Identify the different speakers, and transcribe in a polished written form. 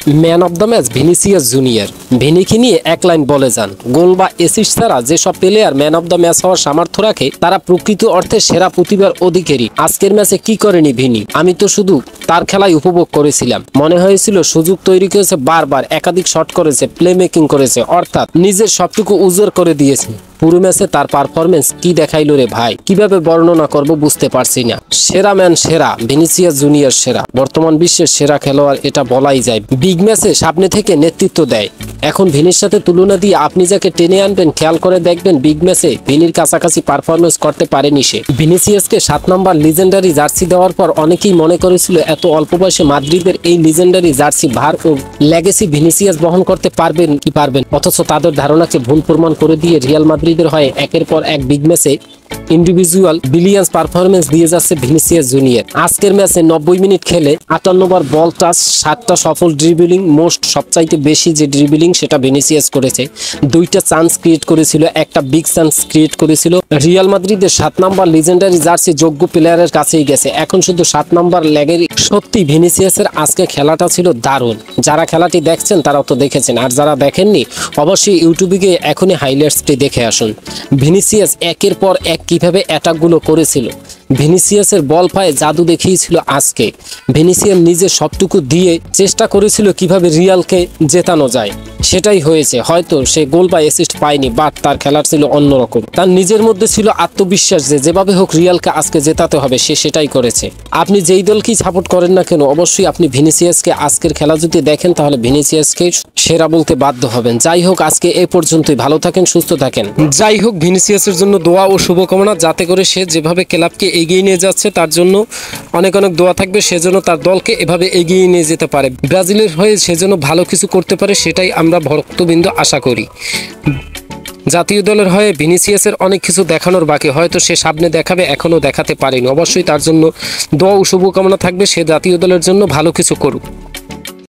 Speaker 1: Man of the match Vinicius Junior. ভিনিকে নিয়ে এক লাইন বলে যান, গোল বা অ্যাসিস্ট ছাড়া যেসব player man of the match হওয়ার সামর্থ্য রাখে তারা প্রকৃত অর্থে সেরা প্রতিভার অধিকারী। আজকের ম্যাচে কি করেনি ভিনি? আমি তো শুধু তার খেলাই উপভোগ করেছিলাম। মনে হয়েছিল সুযোগ তৈরি করেছে, বারবার একাধিক শট করেছে, প্লে মেকিং করেছে, অর্থাৎ নিজের সবটুকু উজাড় করে দিয়েছে। পুরো ম্যাচে তার পারফরমেন্স কি দেখাইলো রে ভাই, কিভাবে বর্ণনা করব বুঝতে পারছি না। সেরা ম্যান সেরা, ভিনিসিয়াস জুনিয়র সেরা, বর্তমান বিশ্বের সেরা খেলোয়াড় এটা বলাই যায়। বিগ ম্যাচে সামনে থেকে নেতৃত্ব দেয়। এখন ভিনির সাথে তুলনা দিয়ে আপনি যাকে টেনে আনবেন খেয়াল করে দেখবেন বিগ ম্যাচে ভিনির কাছাকাছি পারফরমেন্স করতে পারেনি সে। ভিনিসিয়াসকে 7 নম্বর লিজেন্ডারি জার্সি দেওয়ার পর অনেকেই মনে করেছিল এত অল্প বয়সে মাদ্রিদের এই লিজেন্ডারি জার্সি ভার ও লেগেসি ভিনিসিয়াস বহন করতে পারবেন কি পারবেন, অথচ তাদের ধারণাকে ভুল প্রমাণ করে দিয়ে রিয়াল মাদ্রিদের হয়ে একের পর এক বিগ ম্যাচে ইন্ডিভিজুয়াল বিলিয়ন্স পারফরমেন্স দিয়ে যাচ্ছে ভিনিসিয়াস জুনিয়র। আজকের ম্যাচে 90 মিনিট খেলে 58 বার বল টাচ, 7টা সফল ড্রিবলিং, মোস্ট সবচাইতে বেশি যে ড্রিবলিং সেটা ভিনিসিয়াস করেছে। 2টা চান্স ক্রিয়েট করেছিল, একটা বিগ চান্স ক্রিয়েট করেছিল। রিয়াল মাদ্রিদের 7 নম্বর লিজেন্ডারি জার্সি যোগ্য প্লেয়ারের কাছেই গেছে। এখন শুধু 7 নম্বর লেগের। সত্যি ভিনিসিয়াসের আজকে খেলাটা ছিল দারুণ। যারা খেলাটি দেখছেন তারাও তো দেখেছেন, আর যারা দেখেননি অবশ্যই ইউটিউবে গিয়ে এখনই হাইলাইটসটি দেখে আসুন। ভিনিসিয়াস একের পর এক কিভাবে অ্যাটাকগুলো করেছিল। ভিনিসিয়াসের বল পায়ে জাদু দেখিয়েছিল আজকে। ভিনিসিয়াস নিজে সবটুকু দিয়ে চেষ্টা করেছিল কিভাবে রিয়ালকে জেতানো যায়, সেটাই হয়েছে। হয়তো সে গোল বা অ্যাসিস্ট পায়নি, বাট তার খেলার ছিল অন্যরকম। তার নিজের মধ্যে ছিল আত্মবিশ্বাস যে যেভাবে হোক রিয়ালকে আজকে জেতাতে হবে, সে সেটাই করেছে। আপনি যেই দলকেই সাপোর্ট করেন না কেন অবশ্যই আপনি ভিনিসিয়াসকে আজকের খেলা যদি দেখেন তাহলে ভিনিসিয়াসকে সেরা বলতে বাধ্য হবেন। যাই হোক আজকে এই পর্যন্তই। ভালো থাকেন, সুস্থ থাকেন। যাই হোক ভিনিসিয়াসের জন্য দোয়া ও শুভকামনা, যাতে করে সে যেভাবে ক্লাবকে এগিয়ে নিয়ে যাচ্ছে তার জন্য অনেক অনেক দোয়া থাকবে। সেজন্য তার দলকে এভাবে এগিয়ে নিয়ে যেতে পারে, ব্রাজিলের হয়ে সেজন্য ভালো কিছু করতে পারে, সেটাই আমরা ভক্তবৃন্দ আশা করি। জাতীয় দলের হয়ে ভিনিসিয়াসের অনেক কিছু দেখানোর বাকি, হয়তো সে সামনে দেখাবে, এখনও দেখাতে পারেনি। অবশ্যই তার জন্য দোয়া ও শুভকামনা থাকবে, সে জাতীয় দলের জন্য ভালো কিছু করুক।